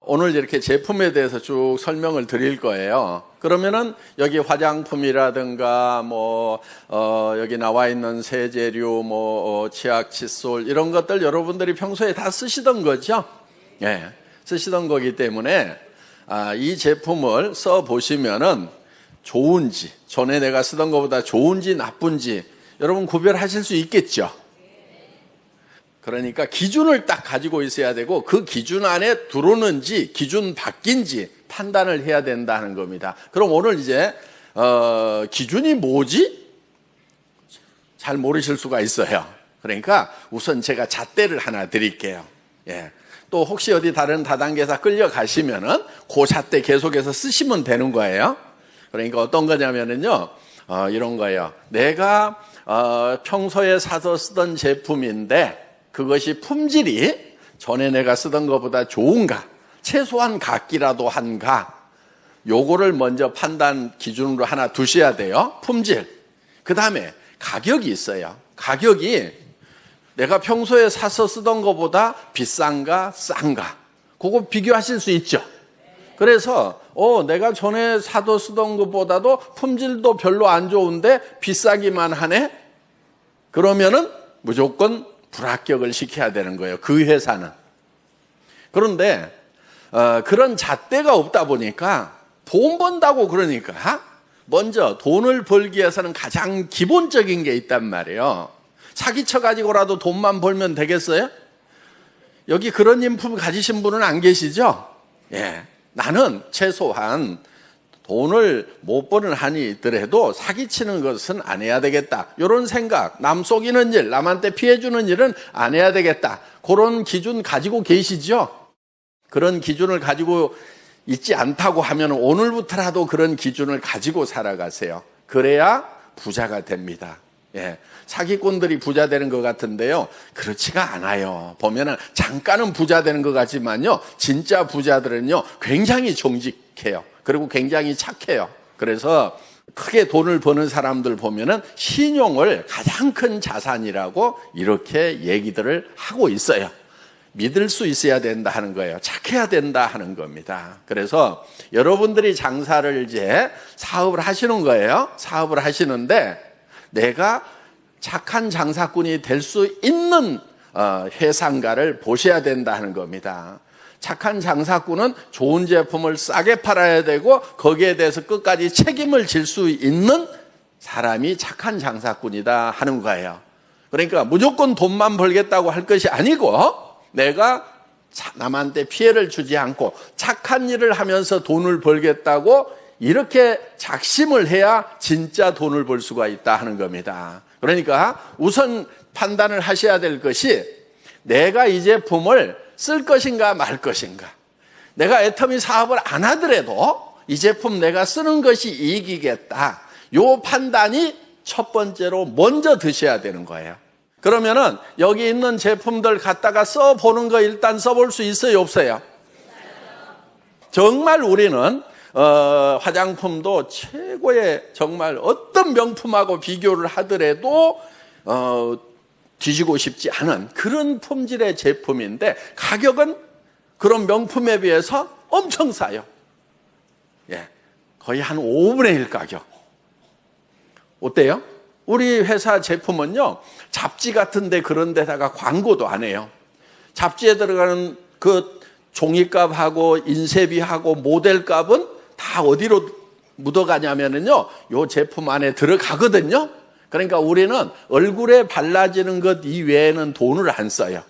오늘 이렇게 제품에 대해서 쭉 설명을 드릴 거예요. 그러면은 여기 화장품이라든가 여기 나와 있는 세제류, 치약, 칫솔 이런 것들 여러분들이 평소에 다 쓰시던 거죠. 예, 쓰시던 거기 때문에 이 제품을 써 보시면은 좋은지, 전에 내가 쓰던 것보다 좋은지 나쁜지 여러분 구별하실 수 있겠죠. 그러니까 기준을 딱 가지고 있어야 되고 그 기준 안에 들어오는지 기준 바뀐지 판단을 해야 된다는 겁니다. 그럼 오늘 이제 기준이 뭐지? 잘 모르실 수가 있어요. 그러니까 우선 제가 잣대를 하나 드릴게요. 예. 또 혹시 어디 다른 다단계사 끌려가시면은 그 잣대 계속해서 쓰시면 되는 거예요. 그러니까 어떤 거냐면은요, 이런 거예요. 내가 평소에 사서 쓰던 제품인데 그것이 품질이 전에 내가 쓰던 것보다 좋은가, 최소한 같기라도 한가, 요거를 먼저 판단 기준으로 하나 두셔야 돼요. 품질. 그 다음에 가격이 있어요. 가격이 내가 평소에 사서 쓰던 것보다 비싼가 싼가, 그거 비교하실 수 있죠. 그래서 내가 전에 사도 쓰던 것보다도 품질도 별로 안 좋은데 비싸기만 하네? 그러면은 무조건 불합격을 시켜야 되는 거예요. 그 회사는. 그런데 그런 잣대가 없다 보니까 돈 번다고 그러니까 먼저 돈을 벌기 위해서는 가장 기본적인 게 있단 말이에요. 사기쳐 가지고라도 돈만 벌면 되겠어요? 여기 그런 인품 가지신 분은 안 계시죠? 예. 나는 최소한 돈을 못 버는 한이 있더라도 사기치는 것은 안 해야 되겠다. 이런 생각, 남 속이는 일, 남한테 피해주는 일은 안 해야 되겠다. 그런 기준 가지고 계시죠? 그런 기준을 가지고 있지 않다고 하면 오늘부터라도 그런 기준을 가지고 살아가세요. 그래야 부자가 됩니다. 예. 사기꾼들이 부자 되는 것 같은데요, 그렇지가 않아요. 보면은 잠깐은 부자 되는 것 같지만요, 진짜 부자들은요 굉장히 정직해요. 그리고 굉장히 착해요. 그래서 크게 돈을 버는 사람들 보면은 신용을 가장 큰 자산이라고 이렇게 얘기들을 하고 있어요. 믿을 수 있어야 된다 하는 거예요. 착해야 된다 하는 겁니다. 그래서 여러분들이 장사를 이제 사업을 하시는 거예요. 사업을 하시는데 내가 착한 장사꾼이 될 수 있는 회사인가를 보셔야 된다 하는 겁니다. 착한 장사꾼은 좋은 제품을 싸게 팔아야 되고 거기에 대해서 끝까지 책임을 질 수 있는 사람이 착한 장사꾼이다 하는 거예요. 그러니까 무조건 돈만 벌겠다고 할 것이 아니고 내가 남한테 피해를 주지 않고 착한 일을 하면서 돈을 벌겠다고 이렇게 작심을 해야 진짜 돈을 벌 수가 있다 하는 겁니다. 그러니까 우선 판단을 하셔야 될 것이 내가 이 제품을 쓸 것인가 말 것인가. 내가 애터미 사업을 안 하더라도 이 제품 내가 쓰는 것이 이익이겠다. 요 판단이 첫 번째로 먼저 드셔야 되는 거예요. 그러면은 여기 있는 제품들 갖다가 써보는 거 일단 써볼 수 있어요, 없어요? 정말 우리는 화장품도 최고의 정말 어떤 명품하고 비교를 하더라도 뒤지고 싶지 않은 그런 품질의 제품인데 가격은 그런 명품에 비해서 엄청 싸요. 예, 거의 한 5분의 1 가격. 어때요? 우리 회사 제품은요, 잡지 같은데 그런 데다가 광고도 안 해요. 잡지에 들어가는 그 종이값하고 인쇄비하고 모델값은 다 어디로 묻어가냐면요, 요 제품 안에 들어가거든요. 그러니까 우리는 얼굴에 발라지는 것 이외에는 돈을 안 써요.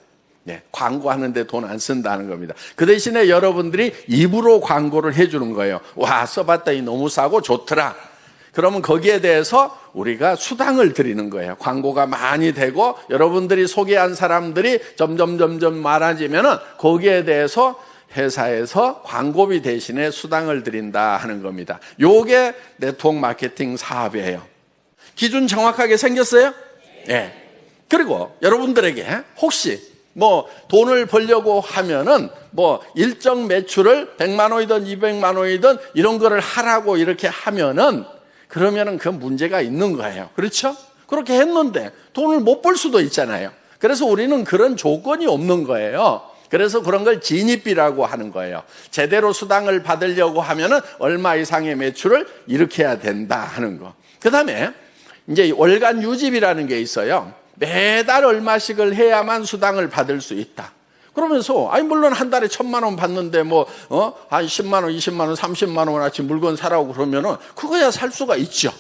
네, 광고하는데 돈 안 쓴다는 겁니다. 그 대신에 여러분들이 입으로 광고를 해주는 거예요. 와, 써봤더니 너무 싸고 좋더라. 그러면 거기에 대해서 우리가 수당을 드리는 거예요. 광고가 많이 되고 여러분들이 소개한 사람들이 점점 많아지면은 거기에 대해서 회사에서 광고비 대신에 수당을 드린다 하는 겁니다. 요게 네트워크 마케팅 사업이에요. 기준 정확하게 생겼어요? 네. 그리고 여러분들에게 혹시 돈을 벌려고 하면은 일정 매출을 100만 원이든 200만 원이든 이런 거를 하라고 이렇게 하면은 그러면은 그 문제가 있는 거예요. 그렇죠? 그렇게 했는데 돈을 못 벌 수도 있잖아요. 그래서 우리는 그런 조건이 없는 거예요. 그래서 그런 걸 진입비라고 하는 거예요. 제대로 수당을 받으려고 하면은 얼마 이상의 매출을 일으켜야 된다 하는 거. 그 다음에 이제 월간 유지비라는 게 있어요. 매달 얼마씩을 해야만 수당을 받을 수 있다. 그러면서 물론 한 달에 1,000만 원 받는데 한 10만 원, 20만 원, 30만 원어치 물건 사라고 그러면은 그거야 살 수가 있죠.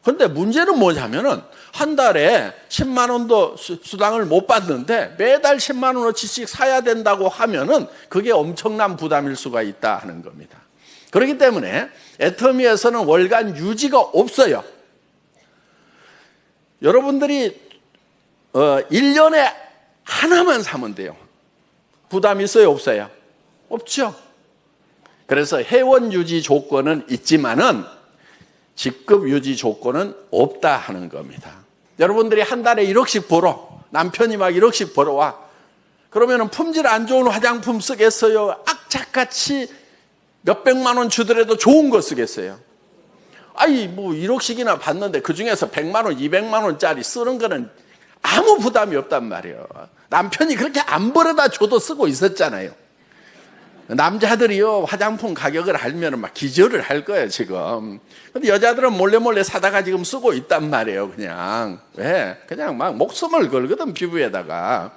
근데 문제는 뭐냐면은 한 달에 10만 원도 수당을 못 받는데 매달 10만 원어치씩 사야 된다고 하면은 그게 엄청난 부담일 수가 있다 하는 겁니다. 그렇기 때문에 애터미에서는 월간 유지가 없어요. 여러분들이 1년에 하나만 사면 돼요. 부담 있어요, 없어요? 없죠. 그래서 회원 유지 조건은 있지만은 직급 유지 조건은 없다 하는 겁니다. 여러분들이 한 달에 1억씩 벌어. 남편이 막 1억씩 벌어와. 그러면은 품질 안 좋은 화장품 쓰겠어요? 악착같이 몇백만 원 주더라도 좋은 거 쓰겠어요? 1억씩이나 받는데 그 중에서 100만 원, 200만 원짜리 쓰는 거는 아무 부담이 없단 말이에요. 남편이 그렇게 안 벌어다 줘도 쓰고 있었잖아요. 남자들이요, 화장품 가격을 알면 막 기절을 할 거예요, 지금. 근데 여자들은 몰래 사다가 지금 쓰고 있단 말이에요, 그냥. 왜? 그냥 막 목숨을 걸거든, 피부에다가.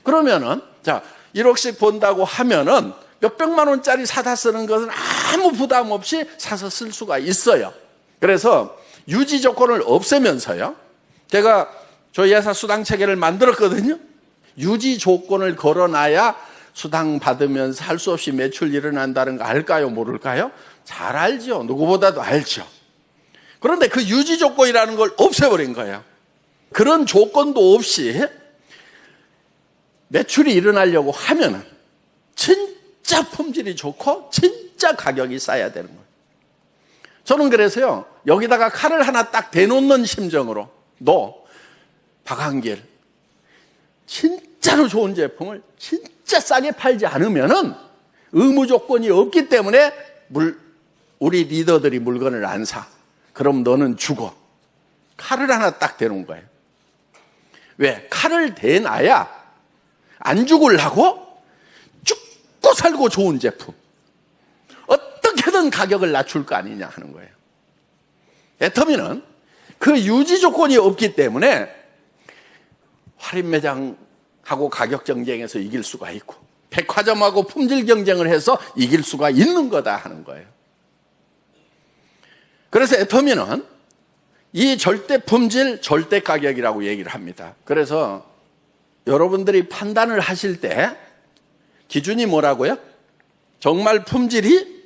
그러면은, 1억씩 번다고 하면은 몇백만 원짜리 사다 쓰는 것은 아무 부담 없이 사서 쓸 수가 있어요. 그래서 유지 조건을 없애면서요, 제가 저희 회사 수당 체계를 만들었거든요. 유지 조건을 걸어놔야 수당 받으면서 할 수 없이 매출 일어난다는 거 알까요? 모를까요? 잘 알죠. 누구보다도 알죠. 그런데 그 유지 조건이라는 걸 없애버린 거예요. 그런 조건도 없이 매출이 일어나려고 하면은 진짜 품질이 좋고 진짜 가격이 싸야 되는 거예요. 저는 그래서요, 여기다가 칼을 하나 딱 대놓는 심정으로 너 박한길 진짜로 좋은 제품을 진짜 싸게 팔지 않으면은 의무 조건이 없기 때문에 우리 리더들이 물건을 안 사. 그럼 너는 죽어. 칼을 하나 딱 대놓은 거예요. 왜? 칼을 대놔야 안 죽으려고 죽고 살고 좋은 제품. 어떻게든 가격을 낮출 거 아니냐 하는 거예요. 애터미는 그 유지 조건이 없기 때문에 할인 매장하고 가격 경쟁에서 이길 수가 있고 백화점하고 품질 경쟁을 해서 이길 수가 있는 거다 하는 거예요. 그래서 애터미는 이 절대 품질, 절대 가격이라고 얘기를 합니다. 그래서 여러분들이 판단을 하실 때 기준이 뭐라고요? 정말 품질이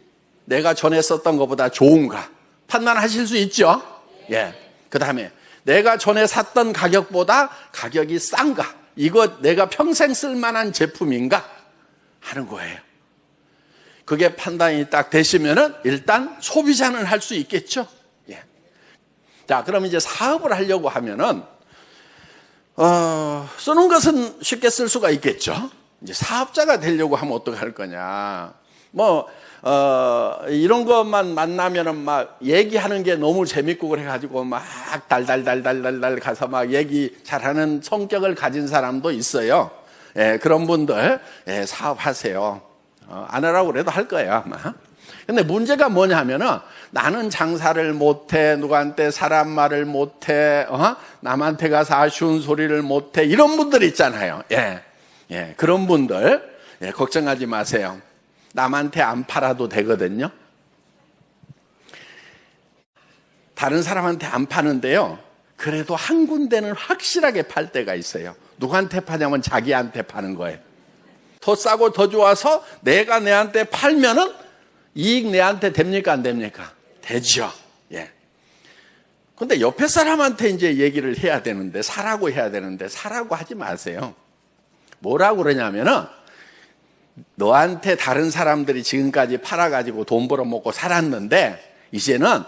내가 전에 썼던 것보다 좋은가 판단하실 수 있죠? 예. 그 다음에 내가 전에 샀던 가격보다 가격이 싼가? 이거 내가 평생 쓸 만한 제품인가? 하는 거예요. 그게 판단이 딱 되시면은 일단 소비자는 할 수 있겠죠? 예. 자, 그럼 이제 사업을 하려고 하면은, 쓰는 것은 쉽게 쓸 수가 있겠죠? 이제 사업자가 되려고 하면 어떻게 할 거냐? 이런 것만 만나면은 막 얘기하는 게 너무 재밌고 그래가지고 막 달달달달달달 가서 막 얘기 잘하는 성격을 가진 사람도 있어요. 예, 그런 분들, 예, 사업하세요. 안 하라고 그래도 할 거예요, 아마. 근데 문제가 뭐냐 하면은 나는 장사를 못해, 누구한테 사람 말을 못해, 남한테 가서 아쉬운 소리를 못해, 이런 분들 있잖아요. 예, 예, 그런 분들, 예, 걱정하지 마세요. 남한테 안 팔아도 되거든요. 다른 사람한테 안 파는데요, 그래도 한 군데는 확실하게 팔 때가 있어요. 누구한테 파냐면 자기한테 파는 거예요. 더 싸고 더 좋아서 내가 내한테 팔면은 이익 내한테 됩니까, 안 됩니까? 되죠. 예. 근데 옆에 사람한테 이제 얘기를 해야 되는데, 사라고 해야 되는데, 사라고 하지 마세요. 뭐라고 그러냐면은, 너한테 다른 사람들이 지금까지 팔아가지고 돈 벌어먹고 살았는데, 이제는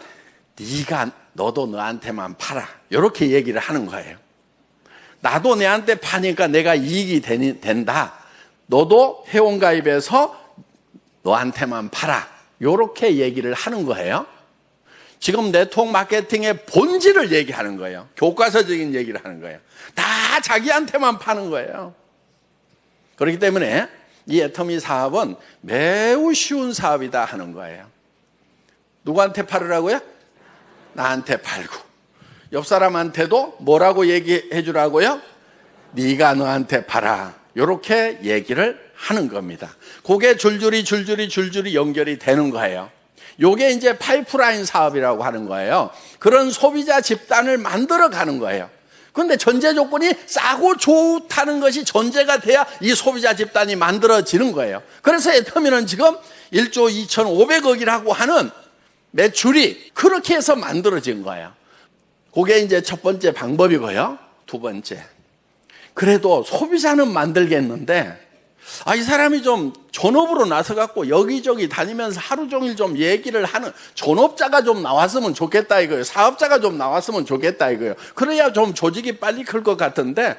너도 너한테만 팔아. 이렇게 얘기를 하는 거예요. 나도 내한테 파니까 내가 이익이 된다. 너도 회원가입해서 너한테만 팔아. 이렇게 얘기를 하는 거예요. 지금 네트워크 마케팅의 본질을 얘기하는 거예요. 교과서적인 얘기를 하는 거예요. 다 자기한테만 파는 거예요. 그렇기 때문에 이 애터미 사업은 매우 쉬운 사업이다 하는 거예요. 누구한테 팔으라고요? 나한테 팔고, 옆 사람한테도 뭐라고 얘기해 주라고요? 네가 너한테 팔아. 이렇게 얘기를 하는 겁니다. 그게 줄줄이 연결이 되는 거예요. 요게 이제 파이프라인 사업이라고 하는 거예요. 그런 소비자 집단을 만들어 가는 거예요. 그런데 전제 조건이 싸고 좋다는 것이 전제가 돼야 이 소비자 집단이 만들어지는 거예요. 그래서 애터미는 지금 1조 2,500억이라고 하는 매출이 그렇게 해서 만들어진 거예요. 그게 이제 첫 번째 방법이고요. 두 번째, 그래도 소비자는 만들겠는데 이 사람이 좀 전업으로 나서갖고 여기저기 다니면서 하루 종일 좀 얘기를 하는 전업자가 좀 나왔으면 좋겠다 이거예요. 사업자가 좀 나왔으면 좋겠다 이거예요. 그래야 좀 조직이 빨리 클 것 같은데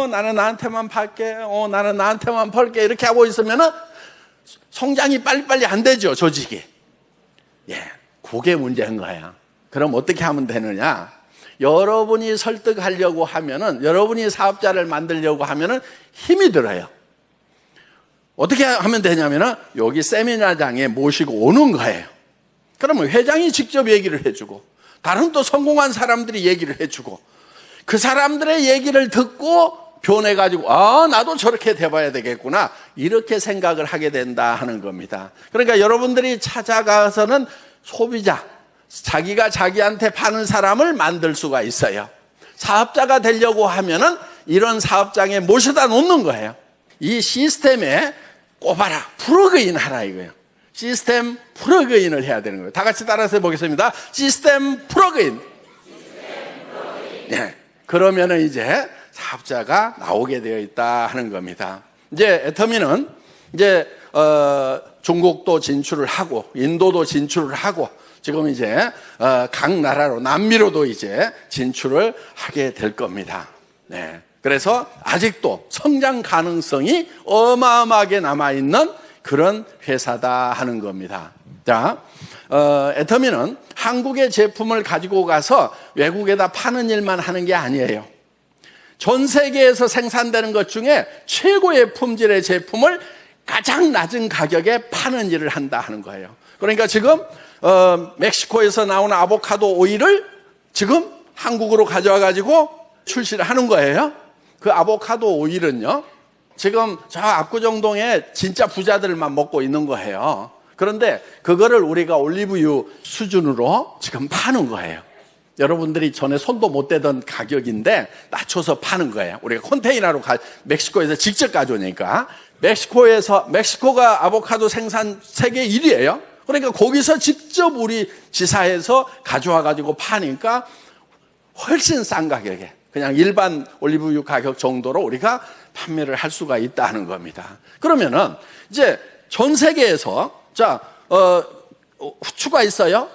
나는 나한테만 팔게, 나는 나한테만 팔게 이렇게 하고 있으면은 성장이 빨리빨리 안 되죠, 조직이. 그게 문제인 거야. 그럼 어떻게 하면 되느냐? 여러분이 설득하려고 하면은, 여러분이 사업자를 만들려고 하면은 힘이 들어요. 어떻게 하면 되냐면은 여기 세미나장에 모시고 오는 거예요. 그러면 회장이 직접 얘기를 해주고, 다른 또 성공한 사람들이 얘기를 해주고, 그 사람들의 얘기를 듣고 변해가지고 나도 저렇게 돼봐야 되겠구나 이렇게 생각을 하게 된다 하는 겁니다. 그러니까 여러분들이 찾아가서는 소비자, 자기가 자기한테 파는 사람을 만들 수가 있어요. 사업자가 되려고 하면은 이런 사업장에 모셔다 놓는 거예요. 이 시스템에 꼽아라, 플러그인 하라 이거예요. 시스템 플러그인을 해야 되는 거예요. 다 같이 따라서 해보겠습니다. 시스템 플러그인. 그러면은 이제 사업자가 나오게 되어 있다 하는 겁니다. 이제 애터미는 이제 중국도 진출을 하고 인도도 진출을 하고 지금 이제 각 나라로 남미로도 이제 진출을 하게 될 겁니다. 그래서 아직도 성장 가능성이 어마어마하게 남아있는 그런 회사다 하는 겁니다. 자, 애터미는 한국의 제품을 가지고 가서 외국에다 파는 일만 하는 게 아니에요. 전 세계에서 생산되는 것 중에 최고의 품질의 제품을 가장 낮은 가격에 파는 일을 한다 하는 거예요. 그러니까 지금 멕시코에서 나오는 아보카도 오일을 지금 한국으로 가져와 가지고 출시를 하는 거예요. 그 아보카도 오일은요, 지금 저 압구정동에 진짜 부자들만 먹고 있는 거예요. 그런데 그거를 우리가 올리브유 수준으로 지금 파는 거예요. 여러분들이 전에 손도 못 대던 가격인데 낮춰서 파는 거예요. 우리가 컨테이너로 멕시코에서 직접 가져오니까. 멕시코가 아보카도 생산 세계 1위예요. 그러니까 거기서 직접 우리 지사에서 가져와 가지고 파니까 훨씬 싼 가격에 그냥 일반 올리브유 가격 정도로 우리가 판매를 할 수가 있다는 겁니다. 그러면은 이제 전 세계에서 후추가 있어요.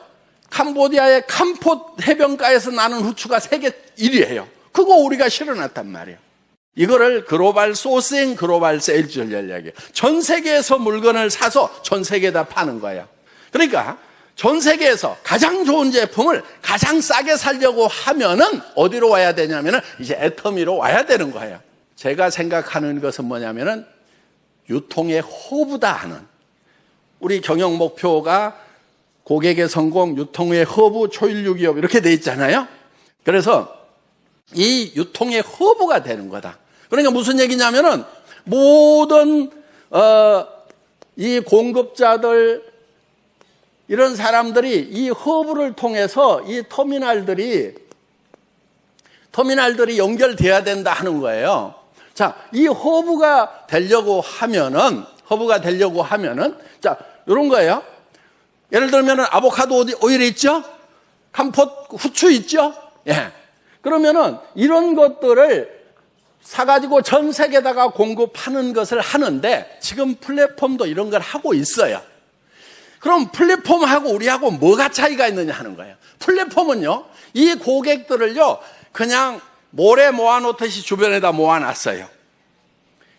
캄보디아의 캄포 해변가에서 나는 후추가 세계 1위예요. 그거 우리가 실어놨단 말이에요. 이거를 글로벌 소싱, 글로벌 세일즈 전략이에요. 전 세계에서 물건을 사서 전 세계에다 파는 거예요. 그러니까 전 세계에서 가장 좋은 제품을 가장 싸게 살려고 하면은 어디로 와야 되냐면은 이제 애터미로 와야 되는 거예요. 제가 생각하는 것은 뭐냐면은 유통의 허브다 하는, 우리 경영 목표가 고객의 성공, 유통의 허브, 초일류 기업 이렇게 돼 있잖아요. 그래서 이 유통의 허브가 되는 거다. 그러니까 무슨 얘기냐면은 모든 이 공급자들 이런 사람들이 이 허브를 통해서 이 터미널들이 연결돼야 된다 하는 거예요. 자, 이 허브가 되려고 하면은 자, 이런 거예요. 예를 들면은 아보카도 오일 있죠? 캄포 후추 있죠? 그러면은 이런 것들을 사가지고 전 세계에다가 공급하는 것을 하는데 지금 플랫폼도 이런 걸 하고 있어요. 그럼 플랫폼하고 우리하고 뭐가 차이가 있느냐 하는 거예요. 플랫폼은요, 이 고객들을요, 그냥 모래 모아놓듯이 주변에다 모아놨어요.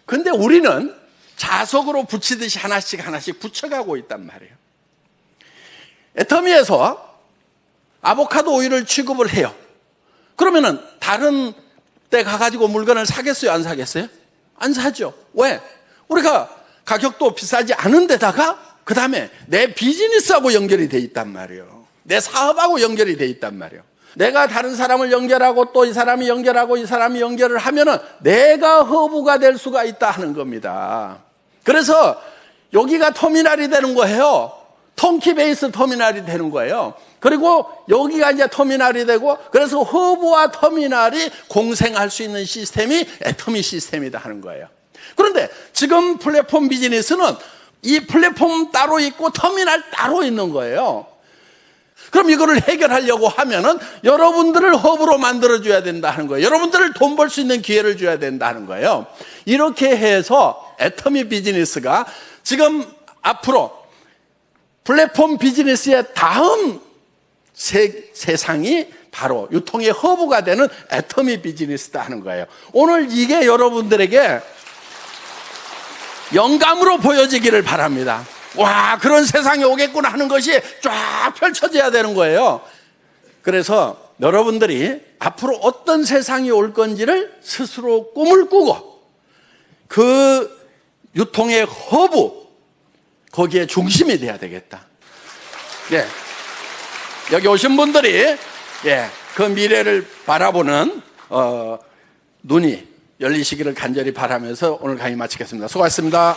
근데 우리는 자석으로 붙이듯이 하나씩 붙여가고 있단 말이에요. 애터미에서 아보카도 오일을 취급을 해요. 그러면은 다른 데 가가지고 물건을 사겠어요? 안 사겠어요? 안 사죠. 왜? 우리가 가격도 비싸지 않은 데다가 그 다음에 내 비즈니스하고 연결이 돼 있단 말이에요. 내 사업하고 연결이 돼 있단 말이에요. 내가 다른 사람을 연결하고 또 이 사람이 연결하고 이 사람이 연결을 하면은 내가 허브가 될 수가 있다 하는 겁니다. 그래서 여기가 터미널이 되는 거예요. 턴키 베이스 터미널이 되는 거예요. 그리고 여기가 이제 터미널이 되고, 그래서 허브와 터미널이 공생할 수 있는 시스템이 애터미 시스템이다 하는 거예요. 그런데 지금 플랫폼 비즈니스는 이 플랫폼 따로 있고 터미널 따로 있는 거예요. 그럼 이거를 해결하려고 하면은 여러분들을 허브로 만들어줘야 된다 하는 거예요. 여러분들을 돈 벌 수 있는 기회를 줘야 된다 하는 거예요. 이렇게 해서 애터미 비즈니스가 지금 앞으로 플랫폼 비즈니스의 다음 세상이 바로 유통의 허브가 되는 애터미 비즈니스다 하는 거예요. 오늘 이게 여러분들에게 영감으로 보여지기를 바랍니다. 와, 그런 세상이 오겠구나 하는 것이 쫙 펼쳐져야 되는 거예요. 그래서 여러분들이 앞으로 어떤 세상이 올 건지를 스스로 꿈을 꾸고 그 유통의 허브, 거기에 중심이 돼야 되겠다. 예. 여기 오신 분들이 그 미래를 바라보는 눈이 열리시기를 간절히 바라면서 오늘 강의 마치겠습니다. 수고하셨습니다.